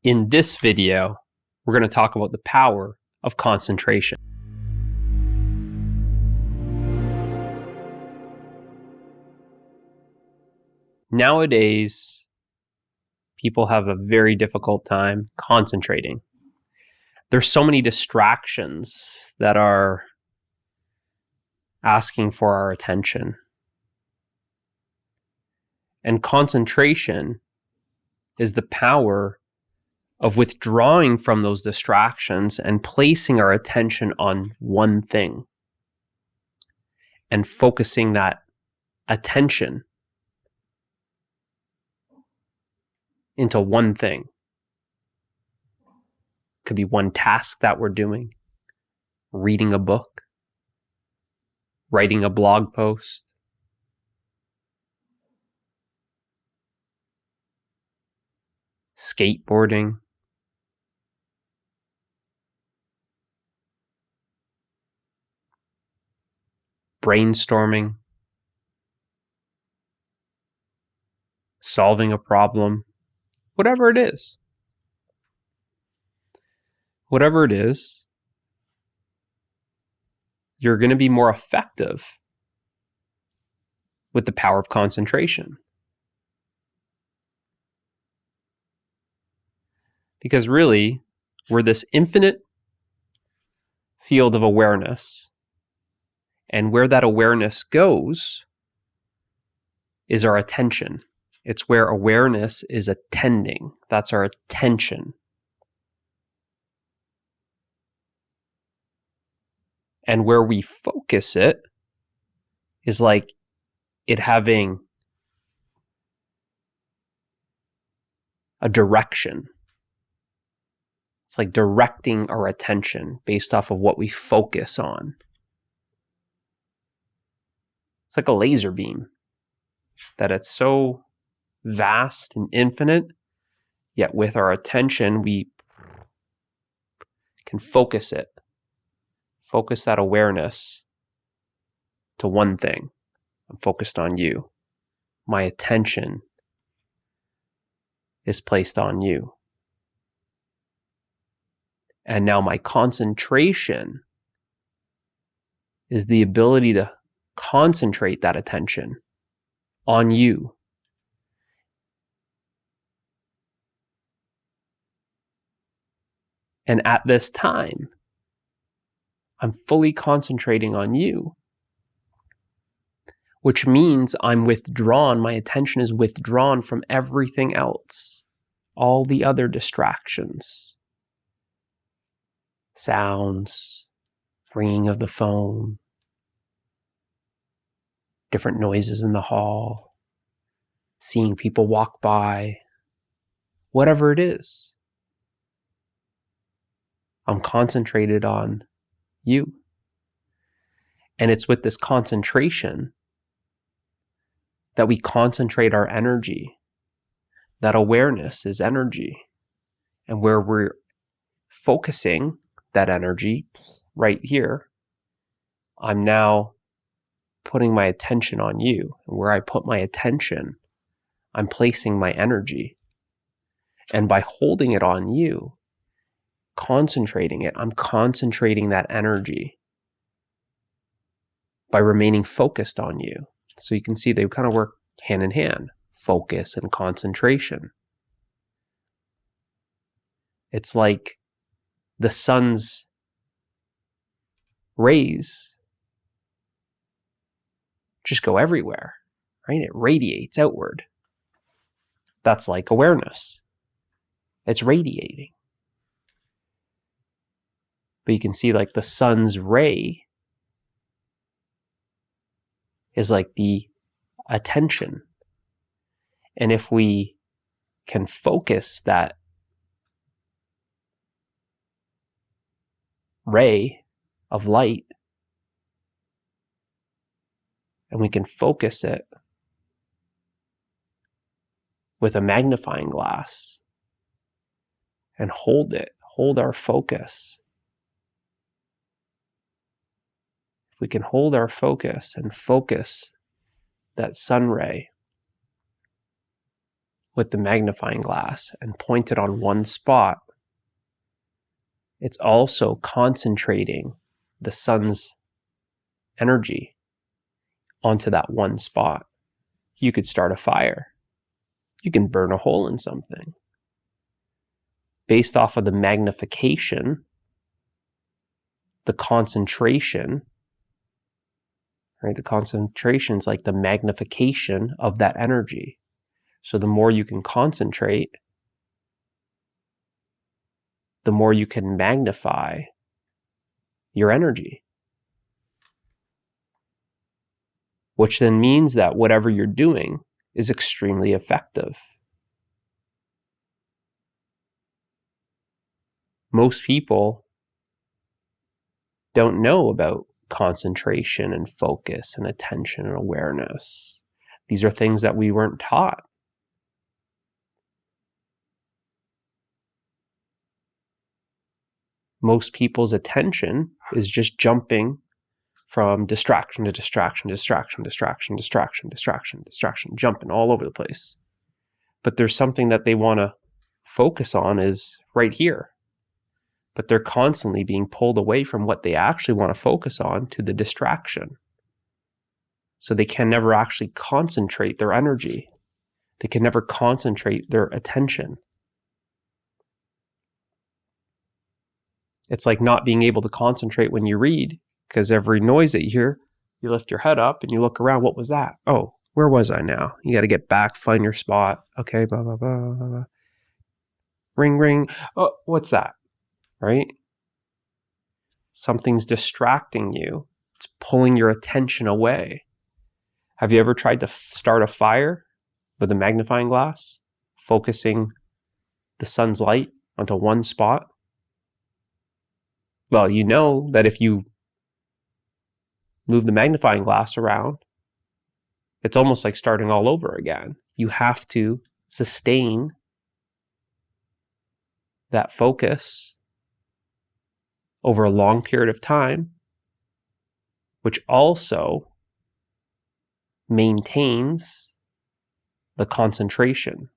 In this video, we're going to talk about the power of concentration. Nowadays, people have a very difficult time concentrating. There's so many distractions that are asking for our attention. And concentration is the power of withdrawing from those distractions and placing our attention on one thing and focusing that attention into one thing. Could be one task that we're doing, reading a book, writing a blog post, skateboarding, brainstorming, solving a problem, whatever it is. Whatever it is, you're going to be more effective with the power of concentration. Because really, we're this infinite field of awareness. And where that awareness goes is our attention. It's where awareness is attending. That's our attention. And where we focus it is like it having a direction. It's like directing our attention based off of what we focus on. It's like a laser beam, that it's so vast and infinite, yet with our attention, we can focus it. Focus that awareness to one thing. I'm focused on you. My attention is placed on you. And now my concentration is the ability to concentrate that attention on you. And at this time, I'm fully concentrating on you, which means I'm withdrawn. My attention is withdrawn from everything else, all the other distractions, sounds, ringing of the phone, different noises in the hall, seeing people walk by, whatever it is. I'm concentrated on you. And it's with this concentration that we concentrate our energy. That awareness is energy. And where we're focusing that energy right here, I'm now putting my attention on you. And where I put my attention, I'm placing my energy. And by holding it on you, concentrating it, I'm concentrating that energy by remaining focused on you. So you can see they kind of work hand in hand, focus and concentration. It's like the sun's rays just go everywhere, right? It radiates outward. That's like awareness. It's radiating. But you can see like the sun's ray is like the attention. And if we can focus that ray of light, and we can focus it with a magnifying glass and hold our focus. If we can hold our focus and focus that sun ray with the magnifying glass and point it on one spot, it's also concentrating the sun's energy onto that one spot. You could start a fire. You can burn a hole in something. Based off of the magnification, the concentration, right? The concentration is like the magnification of that energy. So the more you can concentrate, the more you can magnify your energy. Which then means that whatever you're doing is extremely effective. Most people don't know about concentration and focus and attention and awareness. These are things that we weren't taught. Most people's attention is just jumping from distraction to distraction, jumping all over the place. But there's something that they want to focus on is right here. But they're constantly being pulled away from what they actually want to focus on to the distraction. So they can never actually concentrate their energy. They can never concentrate their attention. It's like not being able to concentrate when you read, because every noise that you hear, you lift your head up and you look around. What was that? Oh, where was I now? You got to get back, find your spot. Okay, blah, blah, blah, blah, blah. Ring, ring. Oh, what's that? Right? Something's distracting you. It's pulling your attention away. Have you ever tried to start a fire with a magnifying glass, focusing the sun's light onto one spot? Well, you know that if you move the magnifying glass around, it's almost like starting all over again. You have to sustain that focus over a long period of time, which also maintains the concentration.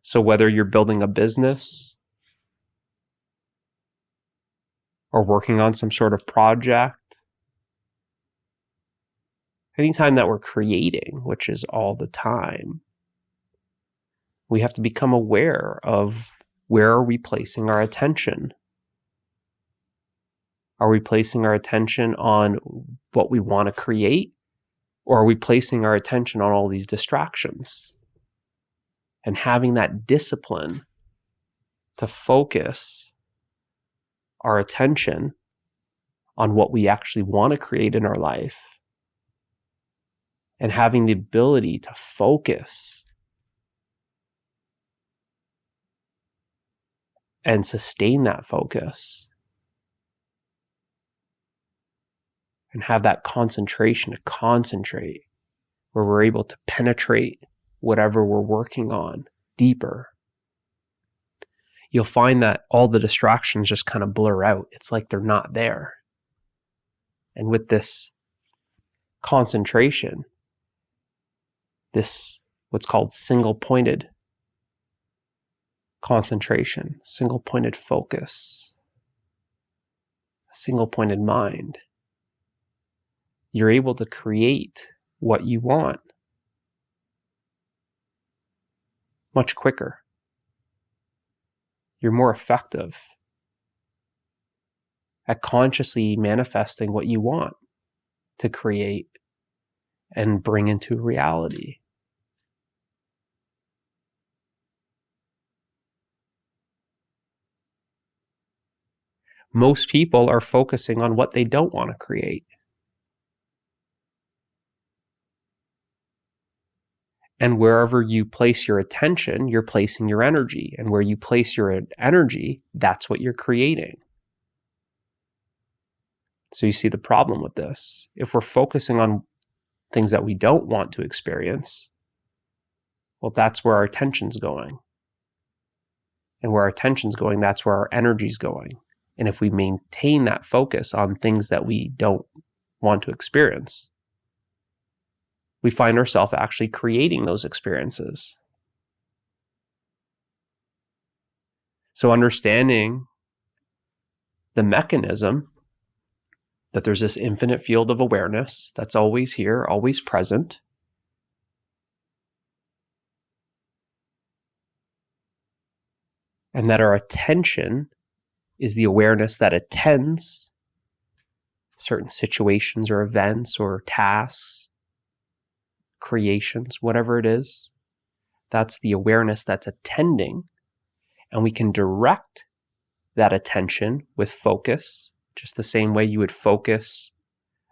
So whether you're building a business or working on some sort of project, anytime that we're creating, which is all the time, we have to become aware of where are we placing our attention. Are we placing our attention on what we want to create, or are we placing our attention on all these distractions? And having that discipline to focus our attention on what we actually want to create in our life, and having the ability to focus and sustain that focus and have that concentration to concentrate, where we're able to penetrate whatever we're working on deeper. You'll find that all the distractions just kind of blur out. It's like they're not there. And with this concentration, this what's called single-pointed concentration, single-pointed focus, single-pointed mind, you're able to create what you want much quicker. You're more effective at consciously manifesting what you want to create and bring into reality. Most people are focusing on what they don't want to create. And wherever you place your attention, you're placing your energy. And where you place your energy, that's what you're creating. So you see the problem with this. If we're focusing on things that we don't want to experience, well, that's where our attention's going. And where our attention's going, that's where our energy's going. And if we maintain that focus on things that we don't want to experience, we find ourselves actually creating those experiences. So understanding the mechanism that there's this infinite field of awareness that's always here, always present, and that our attention is the awareness that attends certain situations or events or tasks, creations, whatever it is. That's the awareness that's attending, and we can direct that attention with focus, just the same way you would focus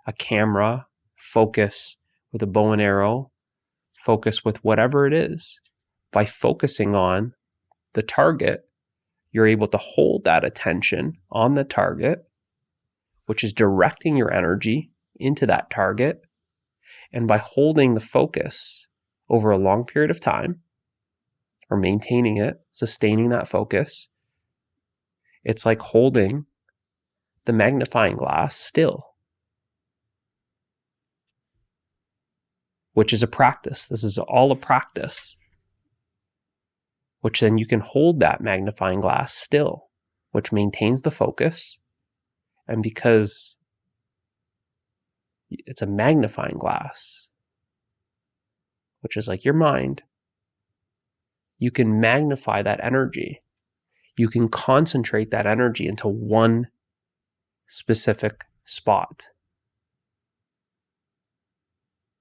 a camera, focus with a bow and arrow, focus with whatever it is. By focusing on the target, you're able to hold that attention on the target, which is directing your energy into that target. And by holding the focus over a long period of time, or maintaining it, sustaining that focus, it's like holding the magnifying glass still, which is a practice. This is all a practice, which then you can hold that magnifying glass still, which maintains the focus. And because it's a magnifying glass, which is like your mind, you can magnify that energy. You can concentrate that energy into one specific spot.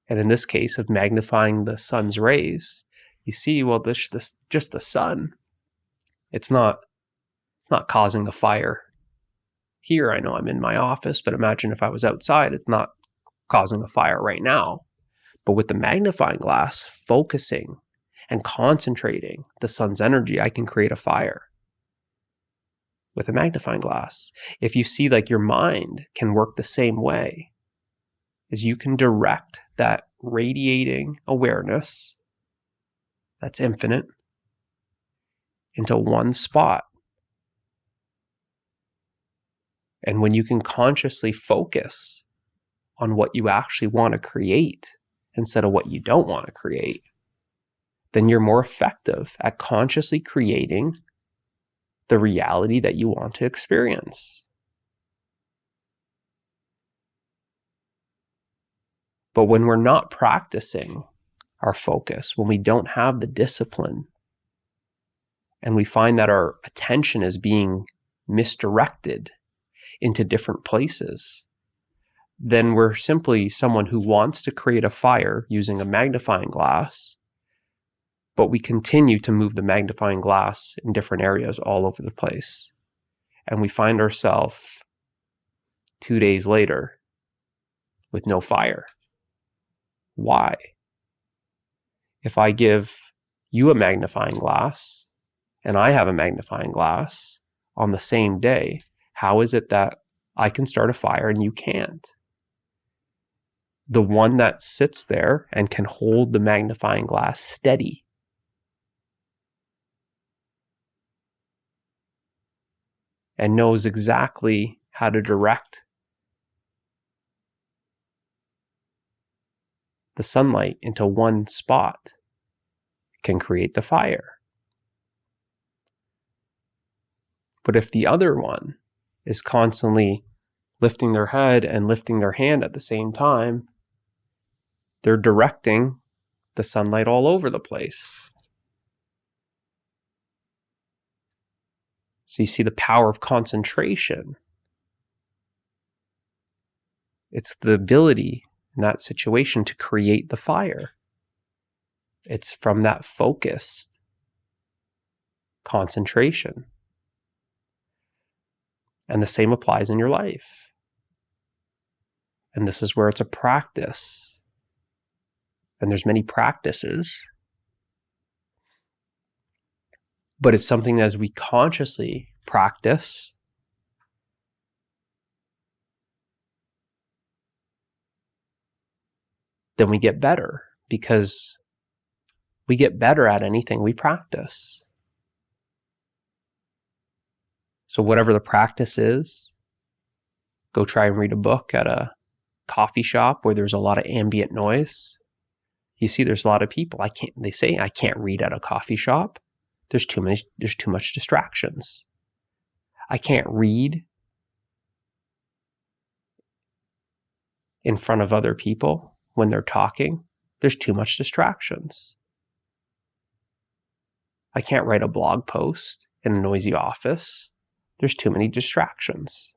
And in this case of magnifying the sun's rays, you see, well, this just the sun. It's not causing a fire. Here, I know I'm in my office, but imagine if I was outside, it's not causing a fire right now. But with the magnifying glass, focusing and concentrating the sun's energy, I can create a fire with a magnifying glass. If you see, like, your mind can work the same way, is you can direct that radiating awareness that's infinite into one spot. And when you can consciously focus on what you actually want to create instead of what you don't want to create, then you're more effective at consciously creating the reality that you want to experience. But when we're not practicing our focus, when we don't have the discipline, and we find that our attention is being misdirected into different places, then we're simply someone who wants to create a fire using a magnifying glass, but we continue to move the magnifying glass in different areas all over the place. And we find ourselves 2 days later with no fire. Why? If I give you a magnifying glass and I have a magnifying glass on the same day, how is it that I can start a fire and you can't? The one that sits there and can hold the magnifying glass steady and knows exactly how to direct the sunlight into one spot can create the fire. But if the other one is constantly lifting their head and lifting their hand at the same time, they're directing the sunlight all over the place. So you see the power of concentration. It's the ability in that situation to create the fire. It's from that focused concentration. And the same applies in your life. And this is where it's a practice. And there's many practices. But it's something as we consciously practice, then we get better, because we get better at anything we practice. So whatever the practice is, go try and read a book at a coffee shop where there's a lot of ambient noise. You see, there's a lot of people, they say I can't read at a coffee shop. There's too much distractions. I can't read in front of other people when they're talking. There's too much distractions. I can't write a blog post in a noisy office. There's too many distractions.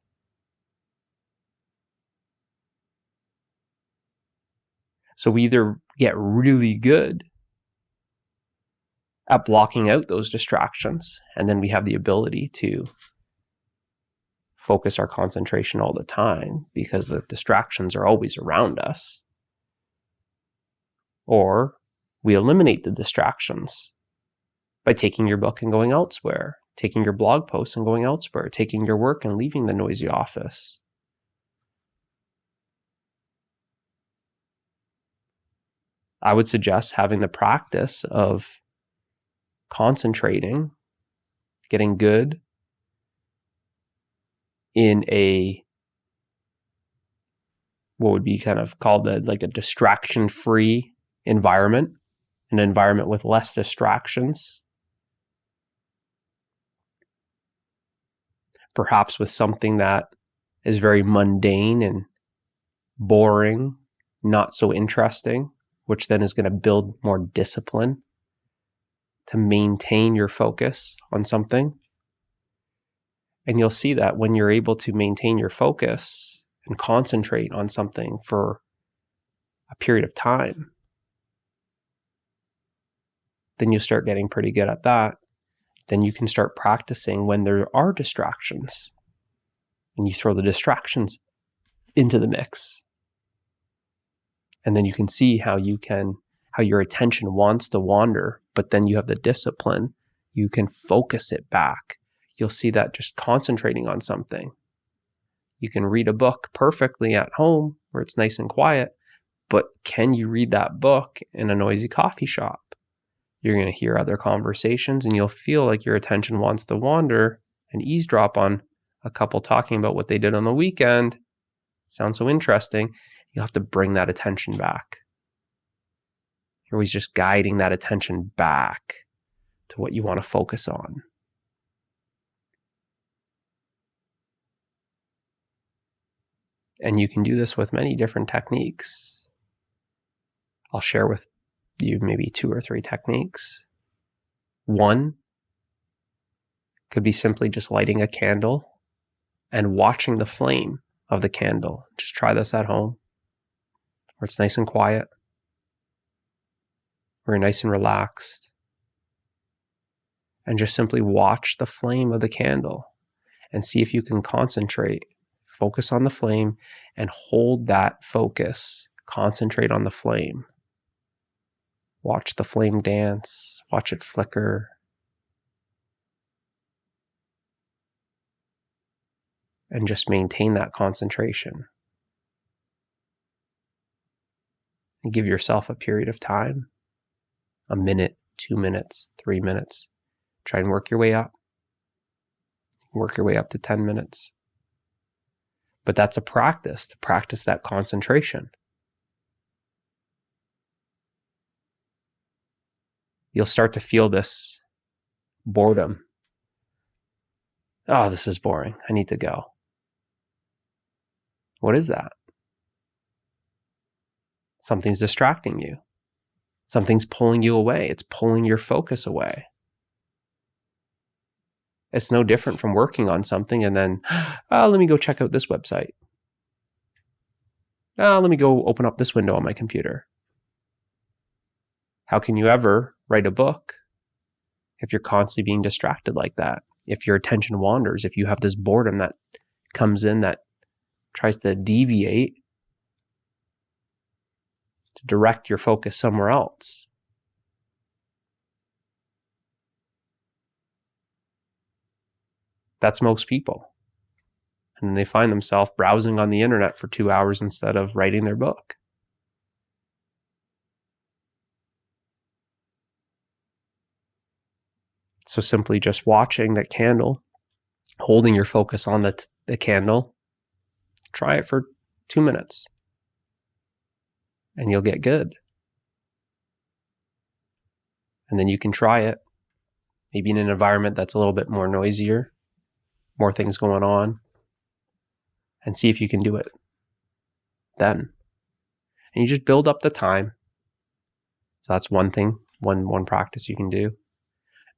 So we either get really good at blocking out those distractions, and then we have the ability to focus our concentration all the time because the distractions are always around us. Or we eliminate the distractions by taking your book and going elsewhere, taking your blog post and going elsewhere, taking your work and leaving the noisy office. I would suggest having the practice of concentrating, getting good in what would be kind of called a distraction-free environment, an environment with less distractions. Perhaps with something that is very mundane and boring, not so interesting, which then is going to build more discipline to maintain your focus on something. And you'll see that when you're able to maintain your focus and concentrate on something for a period of time, then you start getting pretty good at that. Then you can start practicing when there are distractions, and you throw the distractions into the mix. And then you can see how your attention wants to wander, but then you have the discipline. You can focus it back. You'll see that just concentrating on something. You can read a book perfectly at home where it's nice and quiet, but can you read that book in a noisy coffee shop? You're going to hear other conversations and you'll feel like your attention wants to wander and eavesdrop on a couple talking about what they did on the weekend. Sounds so interesting. You'll have to bring that attention back. You're always just guiding that attention back to what you want to focus on. And you can do this with many different techniques. I'll share with you maybe 2 or 3 techniques. One could be simply just lighting a candle and watching the flame of the candle. Just try this at home, where it's nice and quiet, where you're nice and relaxed, and just simply watch the flame of the candle and see if you can concentrate. Focus on the flame and hold that focus. Concentrate on the flame. Watch the flame dance. Watch it flicker. And just maintain that concentration. And give yourself a period of time. 1 minute, 2 minutes, 3 minutes. Try and work your way up. Work your way up to 10 minutes. But that's a practice, to practice that concentration. You'll start to feel this boredom. Oh, this is boring. I need to go. What is that? Something's distracting you. Something's pulling you away. It's pulling your focus away. It's no different from working on something and then, let me go check out this website. Let me go open up this window on my computer. How can you ever write a book if you're constantly being distracted like that? If your attention wanders, if you have this boredom that comes in that tries to deviate, to direct your focus somewhere else. That's most people. And they find themselves browsing on the internet for 2 hours instead of writing their book. So simply just watching that candle, holding your focus on the candle, try it for 2 minutes and you'll get good. And then you can try it, maybe in an environment that's a little bit more noisier, more things going on, and see if you can do it then. And you just build up the time. So that's one thing, one practice you can do.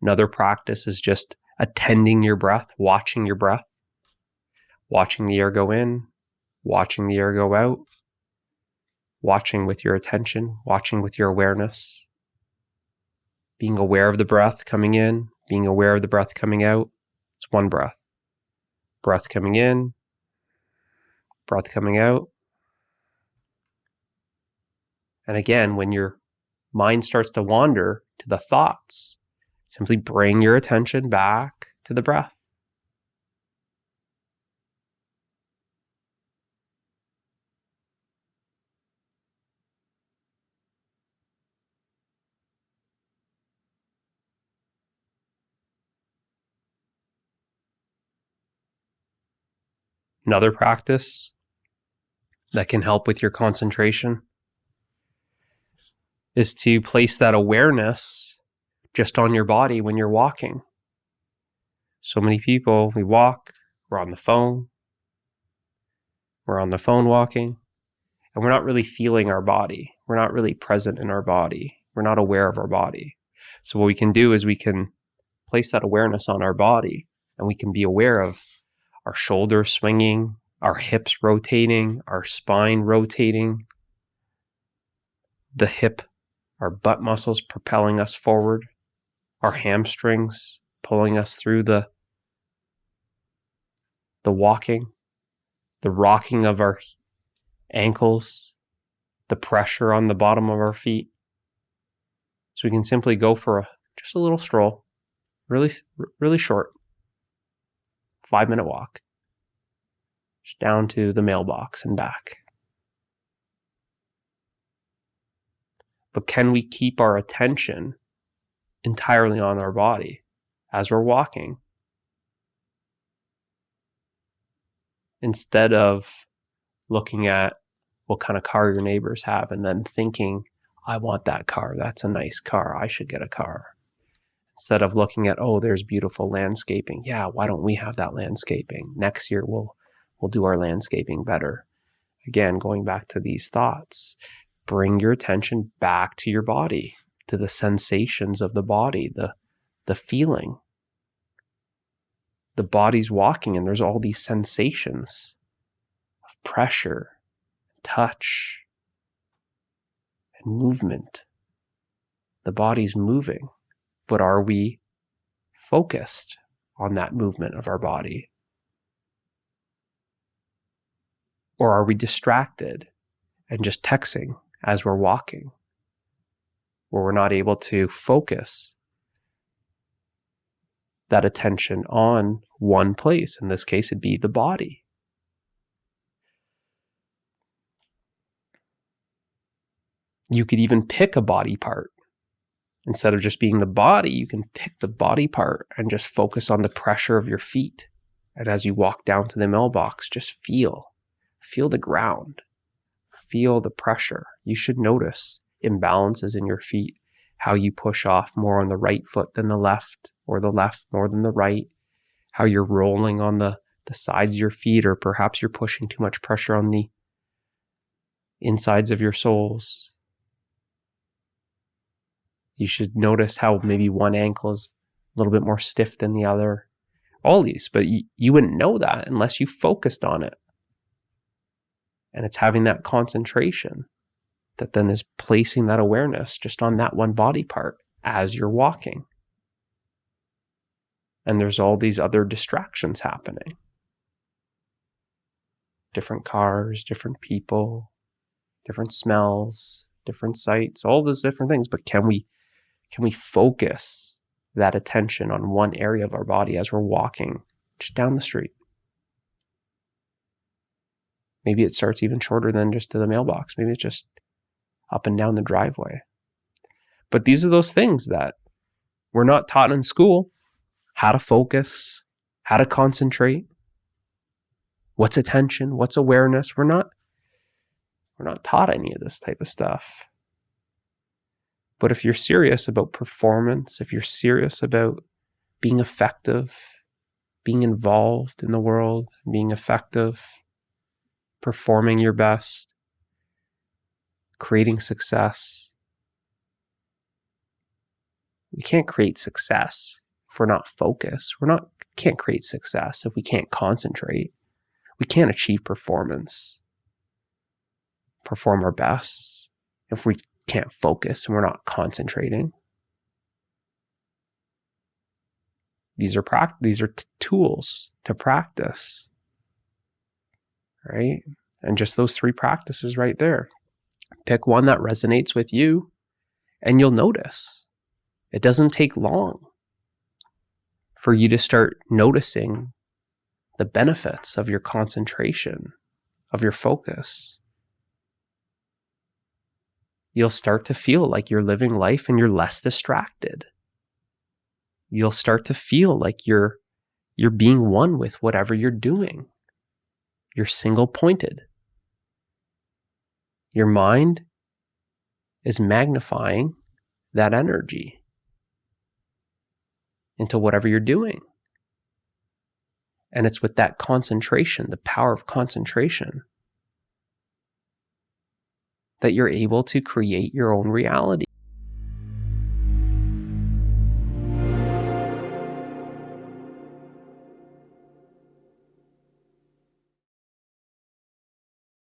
Another practice is just attending your breath, watching your breath, watching the air go in, watching the air go out, watching with your attention, watching with your awareness, being aware of the breath coming in, being aware of the breath coming out. It's one breath. Breath coming in, breath coming out. And again, when your mind starts to wander to the thoughts, simply bring your attention back to the breath. Another practice that can help with your concentration is to place that awareness just on your body when you're walking. So many people, we walk, we're on the phone walking, and we're not really feeling our body. We're not really present in our body. We're not aware of our body. So what we can do is we can place that awareness on our body, and we can be aware of our shoulders swinging, our hips rotating, our spine rotating, the hip, our butt muscles propelling us forward, our hamstrings pulling us through the walking, the rocking of our ankles, the pressure on the bottom of our feet. So we can simply go for just a little stroll, really short, 5-minute walk, just down to the mailbox and back. But can we keep our attention entirely on our body as we're walking, instead of looking at what kind of car your neighbors have and then thinking, I want that car, that's a nice car, I should get a car. Instead of looking at, oh, there's beautiful landscaping. Yeah, why don't we have that landscaping? Next year we'll do our landscaping better. Again, going back to these thoughts, bring your attention back to your body, to the sensations of the body, the feeling. The body's walking and there's all these sensations of pressure, touch, and movement. The body's moving, but are we focused on that movement of our body? Or are we distracted and just texting as we're walking, where we're not able to focus that attention on one place? In this case, it'd be the body. You could even pick a body part. Instead of just being the body, you can pick the body part and just focus on the pressure of your feet. And as you walk down to the mailbox, just feel the ground, feel the pressure. You should notice imbalances in your feet, how you push off more on the right foot than the left, or the left more than the right, how you're rolling on the sides of your feet, or perhaps you're pushing too much pressure on the insides of your soles. You should notice how maybe one ankle is a little bit more stiff than the other. All these, but you wouldn't know that unless you focused on it. And it's having that concentration that then is placing that awareness just on that one body part as you're walking. And there's all these other distractions happening. Different cars, different people, different smells, different sights, all those different things. But can we focus that attention on one area of our body as we're walking just down the street? Maybe it starts even shorter than just to the mailbox. Maybe it's just up and down the driveway. But these are those things that we're not taught in school. How to focus, how to concentrate, what's attention, what's awareness. We're not taught any of this type of stuff. But if you're serious about performance, if you're serious about being effective, being involved in the world, being effective, performing your best, creating success, we can't create success if we're not focused. Can't create success if we can't concentrate. We can't achieve performance, perform our best if we can't focus and we're not concentrating. These are tools to practice, right? And just those 3 practices right there. Pick one that resonates with you, and you'll notice. It doesn't take long for you to start noticing the benefits of your concentration, of your focus. You'll start to feel like you're living life and you're less distracted. You'll start to feel like you're being one with whatever you're doing. You're single pointed. Your mind is magnifying that energy into whatever you're doing. And it's with that concentration, the power of concentration, that you're able to create your own reality.